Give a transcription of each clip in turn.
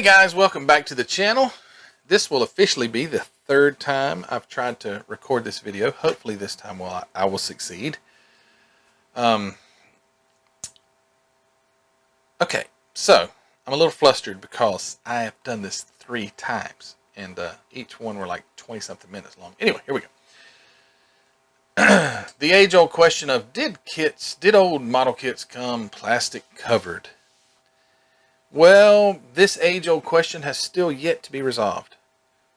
guys, welcome back to the channel. This will officially be the third time I've tried to record this video. Hopefully this time I will succeed. Okay, so I'm a little flustered because I have done this 3 times and each one were like 20 something minutes long. Anyway, here we go. The age-old question of did old model kits come plastic covered? Well, this age-old question has still yet to be resolved.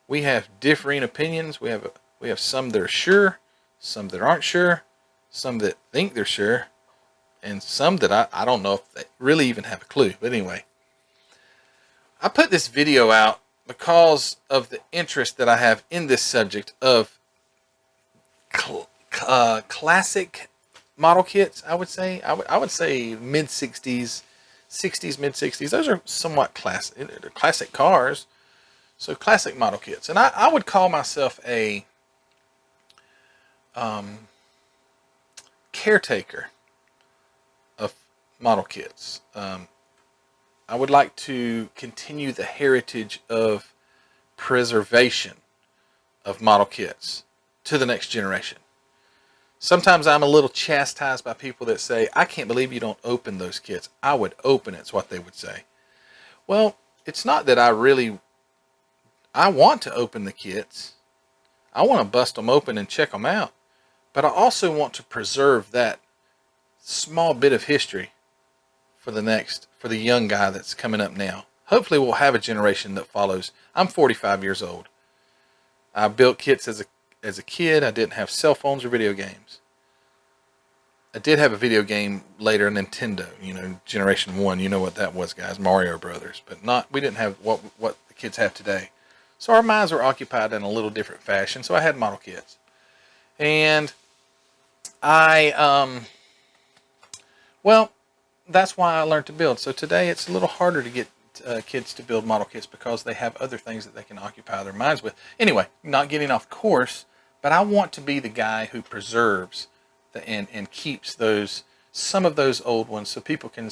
We have differing opinions. We have some that are sure, some that aren't sure, some that think they're sure, and some that I don't know if they really even have a clue. But anyway, I put this video out because of the interest that I have in this subject of classic model kits. I would say mid-60s. 60s, mid-60s, those are somewhat classic. They're classic cars, so classic model kits. And I would call myself a caretaker of model kits. I would like to continue the heritage of preservation of model kits to the next generation. Sometimes I'm a little chastised by people that say, I can't believe you don't open those kits. I would open it, is what they would say. Well, it's not that I want to open the kits. I want to bust them open and check them out. But I also want to preserve that small bit of history for the young guy that's coming up now. Hopefully we'll have a generation that follows. I'm 45 years old. I built kits as a kid. I didn't have cell phones or video games. I did have a video game later, Nintendo, generation 1. You know what that was, guys, Mario Brothers. But we didn't have what the kids have today. So our minds were occupied in a little different fashion. So I had model kits. And well, that's why I learned to build. So today it's a little harder to get kids to build model kits because they have other things that they can occupy their minds with. Anyway, not getting off course. But I want to be the guy who preserves and keeps some of those old ones, so people can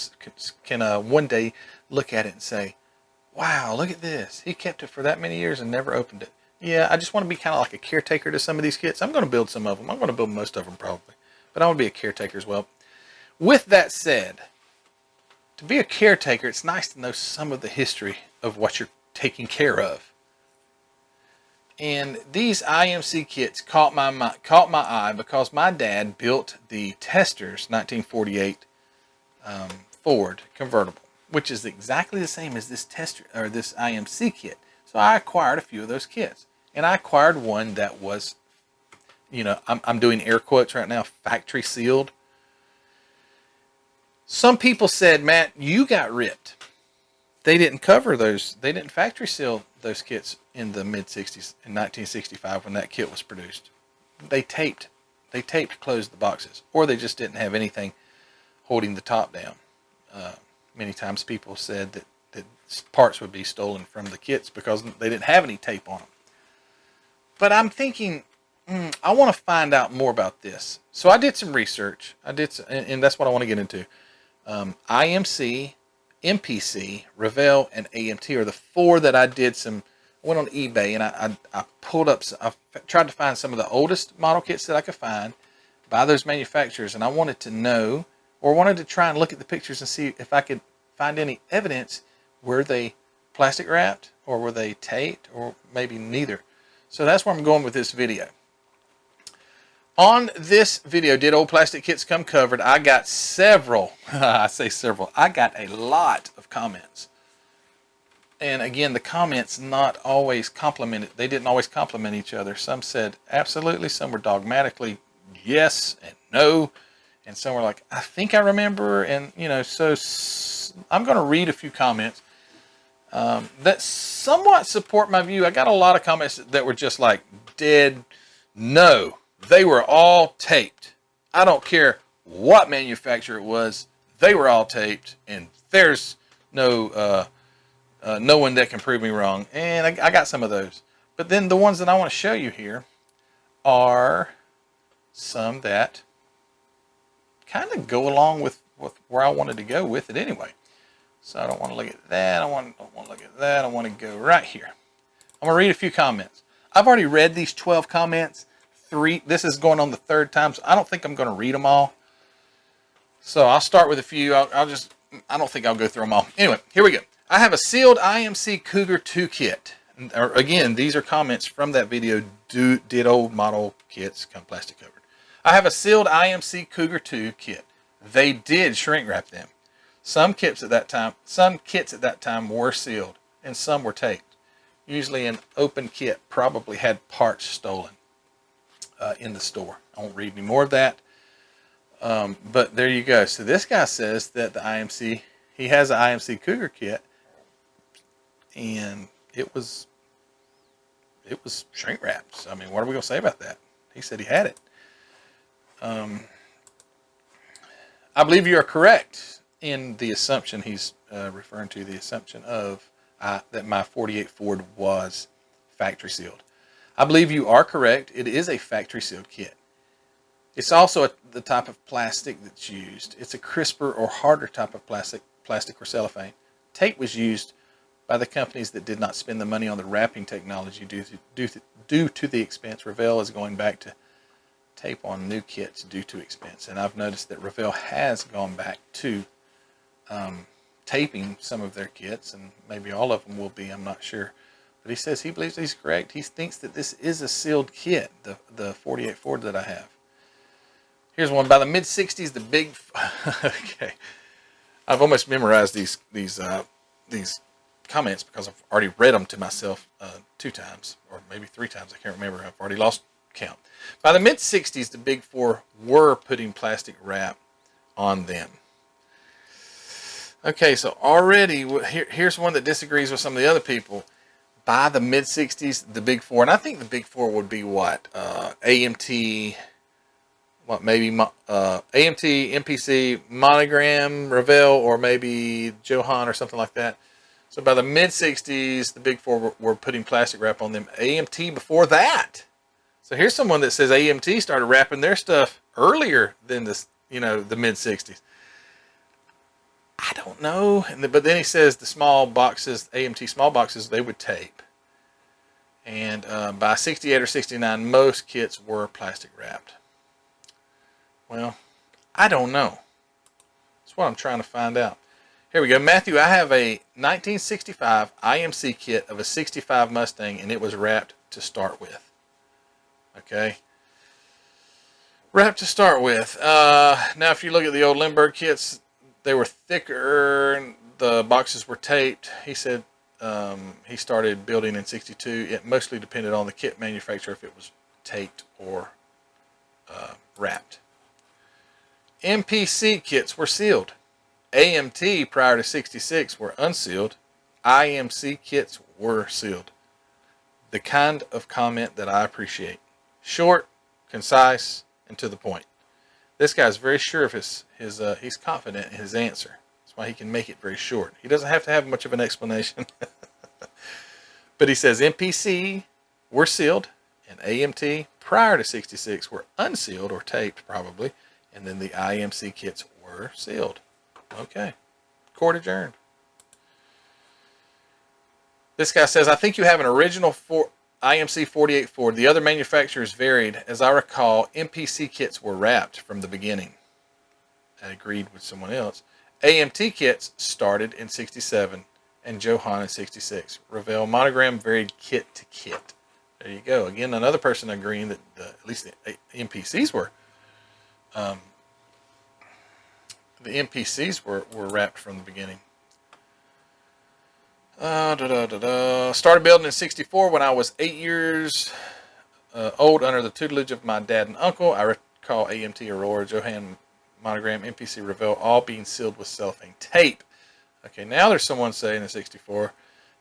one day look at it and say, "Wow, look at this! He kept it for that many years and never opened it." Yeah, I just want to be kind of like a caretaker to some of these kits. I'm going to build some of them. I'm going to build most of them probably, but I want to be a caretaker as well. With that said, to be a caretaker, it's nice to know some of the history of what you're taking care of. And these IMC kits caught my eye because my dad built the Tester's 1948 Ford convertible, which is exactly the same as this Tester or this IMC kit. So I acquired a few of those kits, and I acquired one that was, I'm doing air quotes right now, factory sealed. Some people said, "Matt, you got ripped. They didn't cover those. They didn't factory seal those kits in the mid-60s, in 1965 when that kit was produced. They taped closed the boxes, or they just didn't have anything holding the top down." Many times people said that parts would be stolen from the kits because they didn't have any tape on them. But I'm thinking, I want to find out more about this. So I did some research. And that's what I want to get into. IMC, MPC, Revell, and AMT are the 4 that I went on eBay and I pulled up, I tried to find some of the oldest model kits that I could find by those manufacturers, and I wanted to try and look at the pictures and see if I could find any evidence. Were they plastic wrapped, or were they taped, or maybe neither? So that's where I'm going with this video. On this video, did old plastic kits come covered? I got several, I say several, I got a lot of comments. And again, the comments not always complimented, they didn't always compliment each other. Some said absolutely, some were dogmatically yes and no, and some were like, I think I remember, and so I'm going to read a few comments that somewhat support my view. I got a lot of comments that were just like dead no. They were all taped. I don't care what manufacturer it was. They were all taped, and there's no one that can prove me wrong. And I got some of those. But then the ones that I want to show you here are some that kind of go along with where I wanted to go with it anyway. So I don't want to look at that. I don't want to look at that. I want to go right here. I'm going to read a few comments. I've already read these 12 comments. This is going on the third time, so I don't think I'm going to read them all. So I'll start with a few. I don't think I'll go through them all. Anyway, here we go. I have a sealed IMC Cougar 2 kit. Again, these are comments from that video. Did old model kits come plastic covered? I have a sealed IMC Cougar 2 kit. They did shrink wrap them. Some kits at that time were sealed, and some were taped. Usually an open kit probably had parts stolen in the store. I won't read any more of that. But there you go. So this guy says that he has an IMC Cougar kit, and it was shrink wrapped. So, I mean, what are we going to say about that? He said he had it. I believe you are correct in the assumption he's referring to, the assumption of that my 48 Ford was factory sealed. I believe you are correct. It is a factory sealed kit. It's also the type of plastic that's used. It's a crisper or harder type of plastic or cellophane. Tape was used by the companies that did not spend the money on the wrapping technology due to the expense. Revell is going back to tape on new kits due to expense. And I've noticed that Revell has gone back to taping some of their kits, and maybe all of them will be, I'm not sure. But he says he believes he's correct. He thinks that this is a sealed kit, the 48 Ford that I have. Here's one. By the mid-60s, the big... Okay. I've almost memorized these comments because I've already read them to myself 2 times, or maybe 3 times. I can't remember. I've already lost count. By the mid-60s, the big 4 were putting plastic wrap on them. Okay, so already, here's one that disagrees with some of the other people. By the mid-60s, the big 4, and I think the big 4 would be what? AMT... What, maybe AMT, MPC, Monogram, Revell, or maybe Johan or something like that. So by the mid-60s, the big 4 were putting plastic wrap on them. AMT before that. So here's someone that says AMT started wrapping their stuff earlier than this, the mid-60s. I don't know. But then he says the small boxes, AMT small boxes, they would tape. And by 68 or 69, most kits were plastic wrapped. Well, I don't know. That's what I'm trying to find out. Here we go. Matthew, I have a 1965 IMC kit of a 65 Mustang, and it was wrapped to start with. Okay. Wrapped to start with. Now, if you look at the old Lindbergh kits, they were thicker. The boxes were taped. He said he started building in 62. It mostly depended on the kit manufacturer if it was taped or wrapped. MPC kits were sealed. AMT prior to 66 were unsealed. IMC kits were sealed. The kind of comment that I appreciate. Short, concise, and to the point. This guy's very sure of he's confident in his answer. That's why he can make it very short. He doesn't have to have much of an explanation. But he says MPC were sealed and AMT prior to 66 were unsealed or taped probably. And then the IMC kits were sealed. Okay. Court adjourned. This guy says, I think you have an original IMC 48 Ford. The other manufacturers varied. As I recall, MPC kits were wrapped from the beginning. I agreed with someone else. AMT kits started in 67 and Johan in 66. Revell Monogram varied kit to kit. There you go. Again, another person agreeing that at least the MPCs were. The MPCs were wrapped from the beginning. Started building in 64 when I was 8 years old under the tutelage of my dad and uncle. I recall AMT, Aurora, Johan, Monogram, MPC, Revell all being sealed with cellophane tape. Okay, now there's someone saying in 64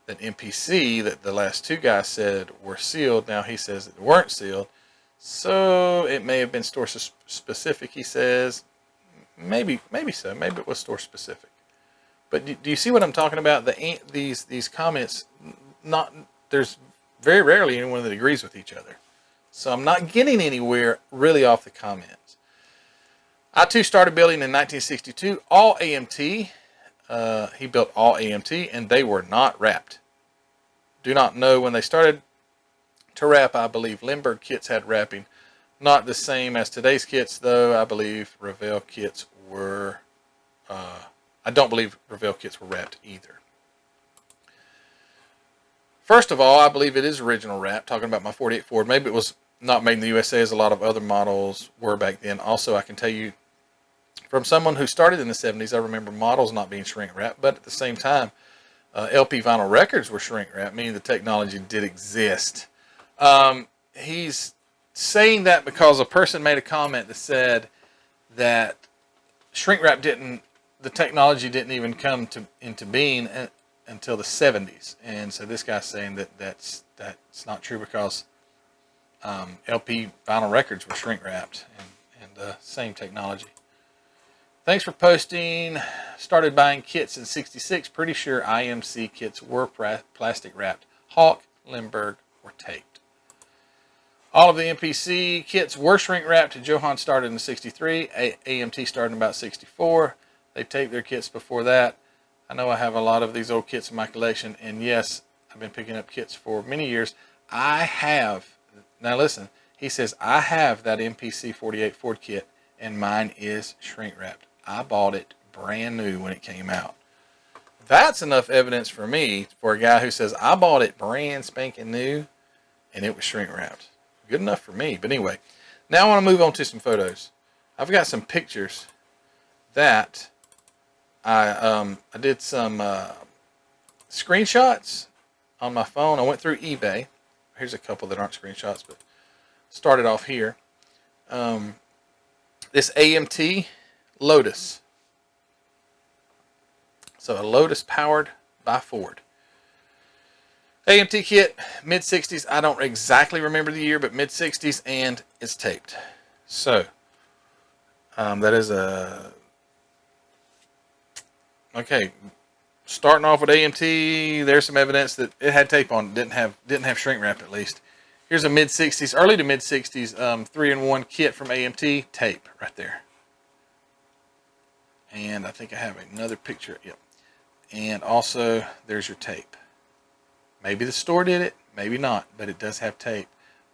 that MPC, that the last 2 guys said were sealed. Now he says that they weren't sealed. So it may have been store specific, he says. Maybe so. Maybe it was store specific. But do you see what I'm talking about? These comments, there's very rarely anyone that agrees with each other. So I'm not getting anywhere really off the comments. I too started building in 1962, all AMT. He built all AMT, and they were not wrapped. Do not know when they started to wrap. I believe Limburg kits had wrapping. Not the same as today's kits, though. I believe Revell kits were... I don't believe Revell kits were wrapped either. First of all, I believe it is original wrap. Talking about my 48 Ford. Maybe it was not made in the USA as a lot of other models were back then. Also, I can tell you from someone who started in the 70s, I remember models not being shrink wrapped, but at the same time, LP vinyl records were shrink wrapped, meaning the technology did exist. He's saying that because a person made a comment that said that shrink wrap the technology didn't even come into being until the 70s. And so this guy's saying that's not true because LP vinyl records were shrink wrapped and same technology. Thanks for posting. Started buying kits in '66. Pretty sure IMC kits were plastic wrapped. Hawk, Limburg, or taped. All of the MPC kits were shrink wrapped. Johan started in '63. AMT started in about '64. They taped their kits before that. I know I have a lot of these old kits in my collection, and yes, I've been picking up kits for many years. I have, now listen, he says, I have that MPC 48 Ford kit, and mine is shrink wrapped. I bought it brand new when it came out. That's enough evidence for me, for a guy who says, I bought it brand spanking new, and it was shrink wrapped. Good enough for me. But anyway, now I want to move on to some photos. I've got some pictures that I did some screenshots on my phone. I went through eBay. Here's a couple that aren't screenshots, but started off here. This AMT Lotus. So a Lotus powered by Ford. AMT kit, mid-60s. I don't exactly remember the year, but mid-60s, and it's taped. So that is a... Okay, starting off with AMT, there's some evidence that it had tape on it. Didn't have shrink wrap at least. Here's a mid-60s, early to mid-60s 3-in-1 kit from AMT, tape right there. And I think I have another picture. Yep. And also, there's your tape. Maybe the store did it, maybe not, but it does have tape,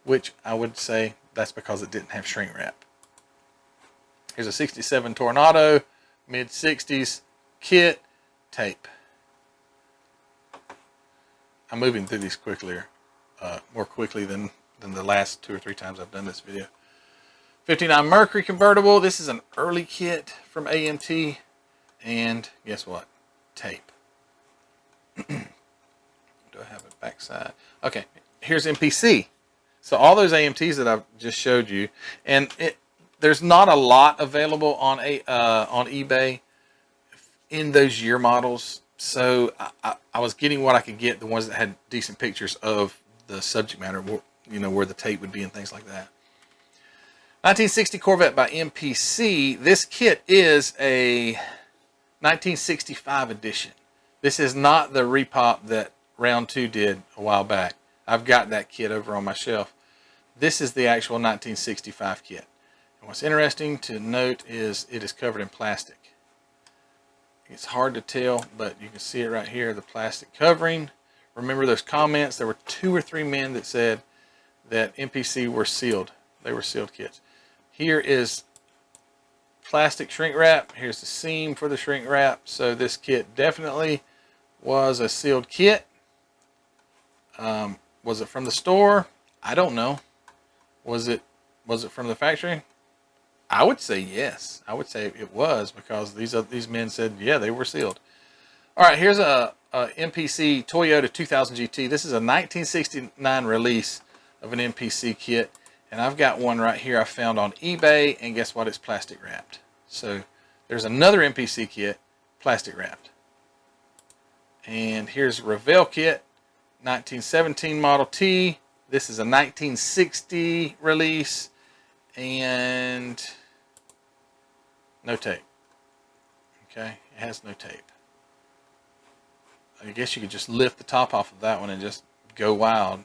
which I would say that's because it didn't have shrink wrap. Here's a 67 Tornado, mid-60s kit, tape. I'm moving through these more quickly than the last 2 or 3 times I've done this video. 59 Mercury convertible. This is an early kit from AMT, and guess what? Tape. Do I have a backside? Okay, here's MPC. So all those AMTs that I've just showed you, and there's not a lot available on eBay in those year models. So I was getting what I could get, the ones that had decent pictures of the subject matter, you know, where the tape would be and things like that. 1960 Corvette by MPC. This kit is a 1965 edition. This is not the repop that Round 2 did a while back. I've got that kit over on my shelf. This is the actual 1965 kit. And what's interesting to note is it is covered in plastic. It's hard to tell, but you can see it right here, the plastic covering. Remember those comments? There were 2 or 3 men that said that MPC were sealed. They were sealed kits. Here is plastic shrink wrap. Here's the seam for the shrink wrap. So this kit definitely was a sealed kit. Was it from the store? I don't know. Was it from the factory? I would say yes. I would say it was, because these men said, yeah, they were sealed. All right, here's a MPC Toyota 2000 GT. This is a 1969 release of an MPC kit. And I've got one right here I found on eBay, and guess what? It's plastic wrapped. So there's another MPC kit, plastic wrapped. And here's a Revell kit, 1917 Model T. This is a 1960 release, and no tape. Okay, it has no tape. I guess you could just lift the top off of that one and just go wild.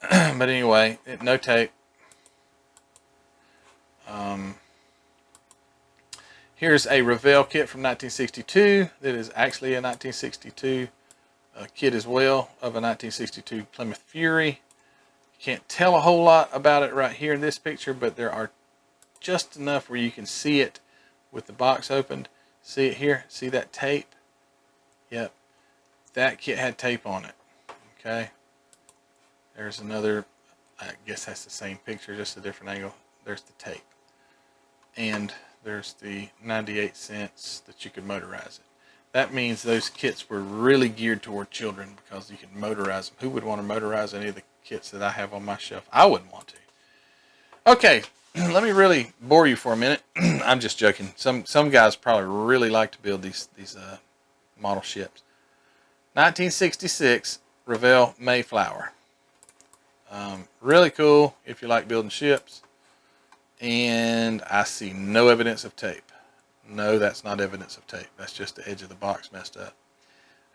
But anyway, no tape. Here's a Revell kit from 1962 that is actually a 1962 kit as well of a 1962 Plymouth Fury. You can't tell a whole lot about it right here in this picture, but there are just enough where you can see it with the box opened. See it here? See that tape? Yep. That kit had tape on it. Okay. There's another, I guess that's the same picture, just a different angle. There's the tape. And there's the 98 cents that you could motorize it. That means those kits were really geared toward children because you can motorize them. Who would want to motorize any of the kits that I have on my shelf? I wouldn't want to. Okay, let me really bore you for a minute. I'm just joking. Some guys probably really like to build these model ships. 1966 Revell Mayflower. Really cool if you like building ships. And I see no evidence of tape. No, that's not evidence of tape. That's just the edge of the box messed up.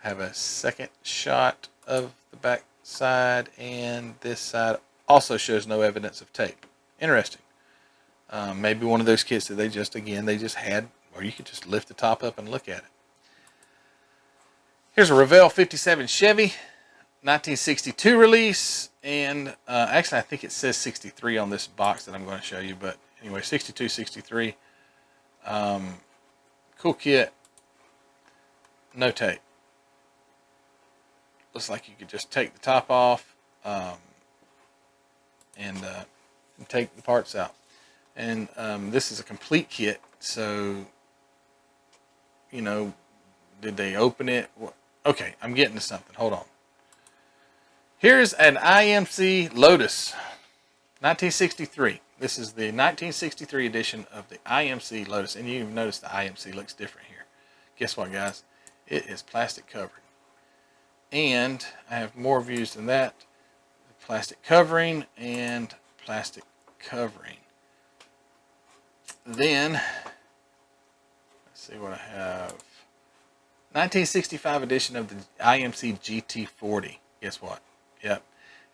I have a second shot of the back side, and this side also shows no evidence of tape. Interesting. Maybe one of those kits that they just had, or you could just lift the top up and look at it. Here's a Revell 57 Chevy, 1962 release, and actually I think it says 63 on this box that I'm going to show you, but anyway, 62, 63. Cool kit. No tape. Looks like you could just take the top off and take the parts out. And this is a complete kit, so, you know, did they open it? Okay, I'm getting to something. Hold on. Here's an IMC Lotus, 1963. This is the 1963 edition of the IMC Lotus, and you notice the IMC looks different here. Guess what, guys? It is plastic covered. And I have more views than that. Plastic covering and plastic covering. Then, let's see what I have. 1965 edition of the IMC GT40. Guess what? Yep,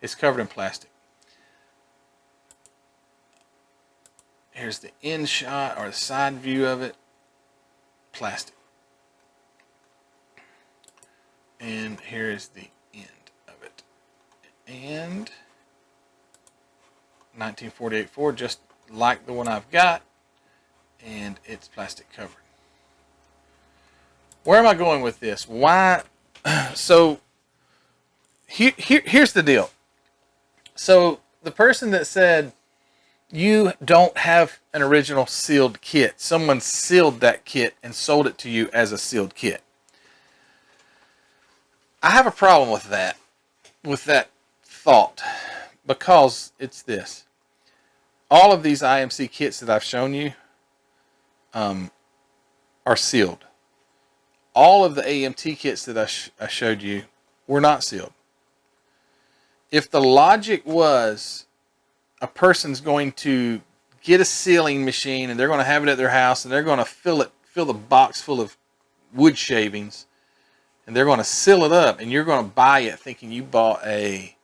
it's covered in plastic. Here's the end shot, or the side view of it. Plastic. And here's the end of it. And 1948 Ford, just like the one I've got. And it's plastic covered. Where am I going with this? Why? So, here's the deal. So, the person that said, you don't have an original sealed kit. Someone sealed that kit and sold it to you as a sealed kit. I have a problem with that thought, because it's this. All of these IMC kits that I've shown you are sealed. All of the AMT kits that I showed you were not sealed. If the logic was a person's going to get a sealing machine and they're going to have it at their house and they're going to fill the box full of wood shavings and they're going to seal it up, and you're going to buy it thinking you bought a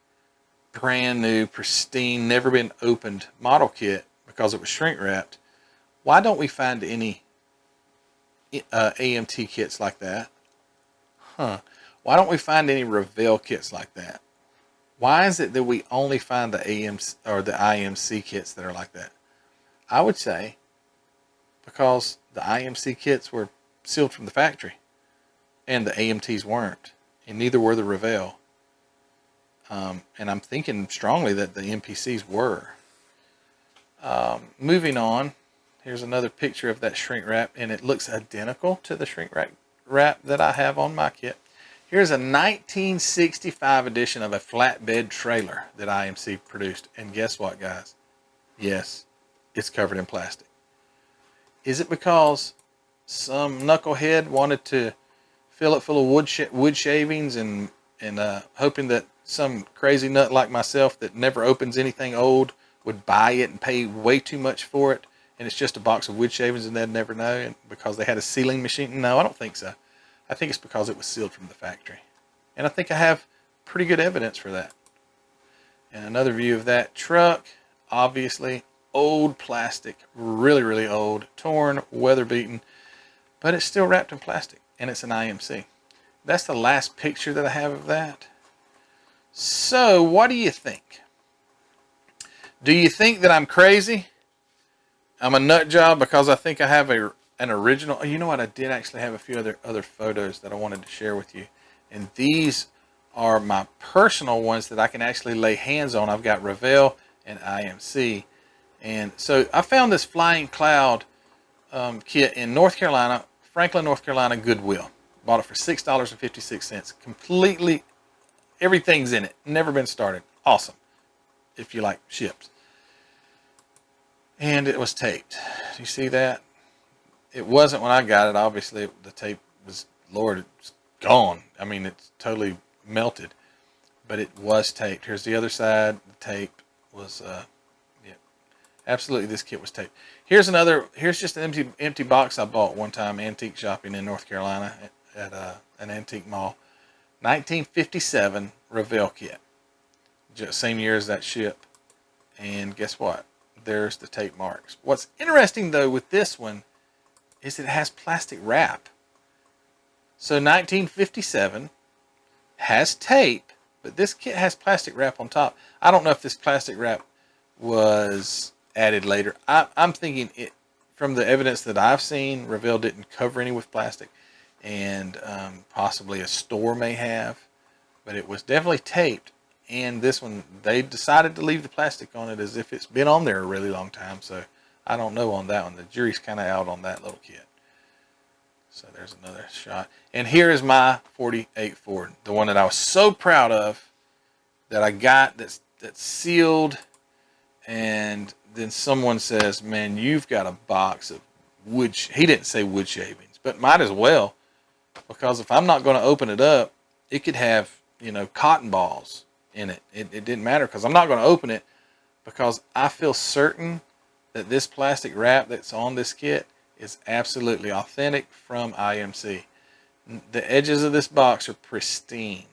brand new, pristine, never been opened model kit because it was shrink wrapped, why don't we find any AMT kits like that? Why don't we find any Revell kits like that? Why is it that we only find the AMC or the IMC kits that are like that? I would say because the IMC kits were sealed from the factory and the AMTs weren't, and neither were the Revell. And I'm thinking strongly that the MPCs were. Moving on, here's another picture of that shrink wrap, and it looks identical to the shrink wrap that I have on my kit. Here's a 1965 edition of a flatbed trailer that IMC produced. And guess what, guys? Yes, it's covered in plastic. Is it because some knucklehead wanted to fill it full of wood shavings and hoping that some crazy nut like myself that never opens anything old would buy it and pay way too much for it, and it's just a box of wood shavings and they'd never know, and because they had a sealing machine? No, I don't think so. I think it's because it was sealed from the factory. And I think I have pretty good evidence for that. And another view of that truck, obviously old plastic, really, really old, torn, weather beaten. but it's still wrapped in plastic, and it's an IMC. That's the last picture that I have of that. So, what do you think? Do you think that I'm crazy? I'm a nut job because I think I have an original. You know what? I did actually have a few other photos that I wanted to share with you, and these are my personal ones that I can actually lay hands on. I've got Revell and IMC, and so I found this Flying Cloud kit in North Carolina, Franklin, North Carolina, Goodwill. Bought it for $6.56. Completely, everything's in it. Never been started. Awesome. If you like ships. And it was taped. Do you see that? It wasn't when I got it. Obviously, the tape was, Lord, it's gone. I mean, it's totally melted. But it was taped. Here's the other side. The tape was, yeah, absolutely, this kit was taped. Here's just an empty box I bought one time antique shopping in North Carolina at an antique mall. 1957 Revell kit. Just same year as that ship. And guess what? There's the tape marks. What's interesting though with this one is it has plastic wrap. So 1957 has tape, but this kit has plastic wrap on top. I don't know if this plastic wrap was added later. I'm thinking it, from the evidence that I've seen, Revell didn't cover any with plastic, and possibly a store may have, but it was definitely taped. And this one, they decided to leave the plastic on it as if it's been on there a really long time. So I don't know on that one. The jury's kind of out on that little kit. So there's another shot. And here is my 48 Ford, the one that I was so proud of, that I got, that's sealed. And then someone says, man, you've got a box of wood. He didn't say wood shavings, but might as well. Because if I'm not going to open it up, it could have, you know, cotton balls in it. It didn't matter because I'm not going to open it, because I feel certain that this plastic wrap that's on this kit is absolutely authentic from IMC. The edges of this box are pristine.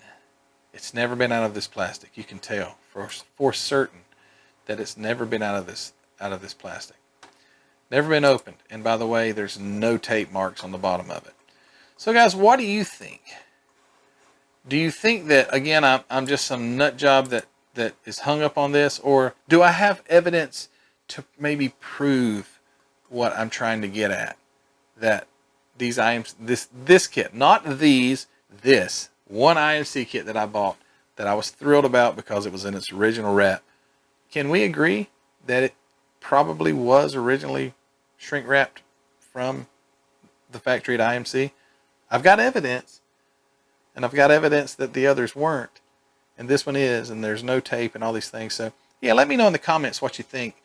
It's never been out of this plastic. You can tell for certain that it's never been out of this plastic. Never been opened. And by the way, there's no tape marks on the bottom of it. So guys, what do you think? Do you think that, again, I'm just some nut job that is hung up on this? Or do I have evidence to maybe prove what I'm trying to get at? That these this kit, not these, this one IMC kit that I bought, that I was thrilled about because it was in its original wrap. Can we agree that it probably was originally shrink wrapped from the factory at IMC? I've got evidence. And I've got evidence that the others weren't. And this one is, and there's no tape and all these things. So, yeah, let me know in the comments what you think.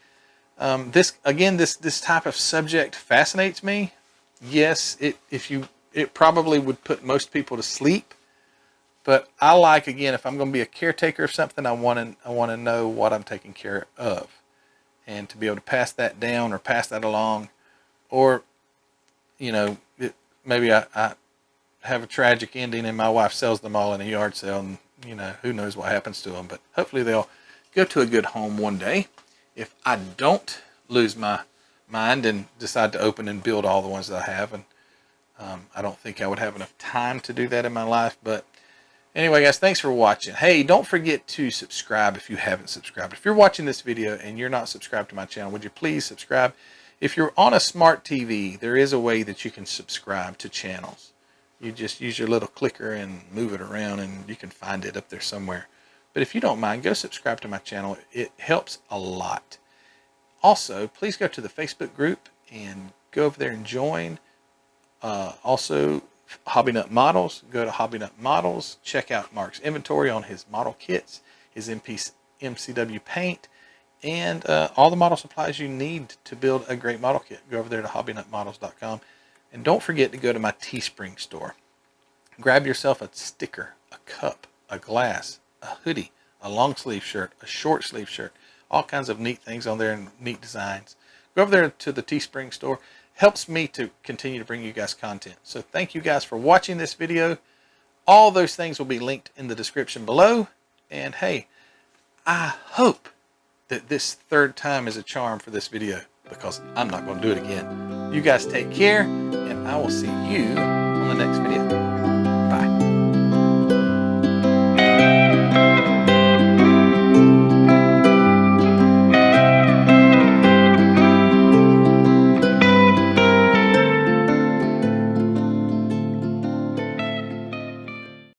This type of subject fascinates me. Yes, it probably would put most people to sleep. But I like, again, if I'm going to be a caretaker of something, I want to know what I'm taking care of. And to be able to pass that down or pass that along. Or, you know, maybe I have a tragic ending and my wife sells them all in a yard sale, and you know, who knows what happens to them, but hopefully they'll go to a good home one day if I don't lose my mind and decide to open and build all the ones that I have. And I don't think I would have enough time to do that in my life. But anyway, guys, thanks for watching. Hey, don't forget to subscribe if you haven't subscribed. If you're watching this video and you're not subscribed to my channel, would you please subscribe? If you're on a smart TV, there is a way that you can subscribe to channels. You just use your little clicker and move it around and you can find it up there somewhere. But if you don't mind, go subscribe to my channel. It helps a lot. Also, please go to the Facebook group and go over there and join. Also, Hobby Nut Models. Go to Hobby Nut Models. Check out Mark's inventory on his model kits, his MCW paint, and all the model supplies you need to build a great model kit. Go over there to hobbynutmodels.com. And don't forget to go to my Teespring store. Grab yourself a sticker, a cup, a glass, a hoodie, a long sleeve shirt, a short sleeve shirt, all kinds of neat things on there and neat designs. Go over there to the Teespring store. Helps me to continue to bring you guys content. So thank you guys for watching this video. All those things will be linked in the description below. And hey, I hope that this third time is a charm for this video, because I'm not going to do it again. You guys take care and I will see you on the next video.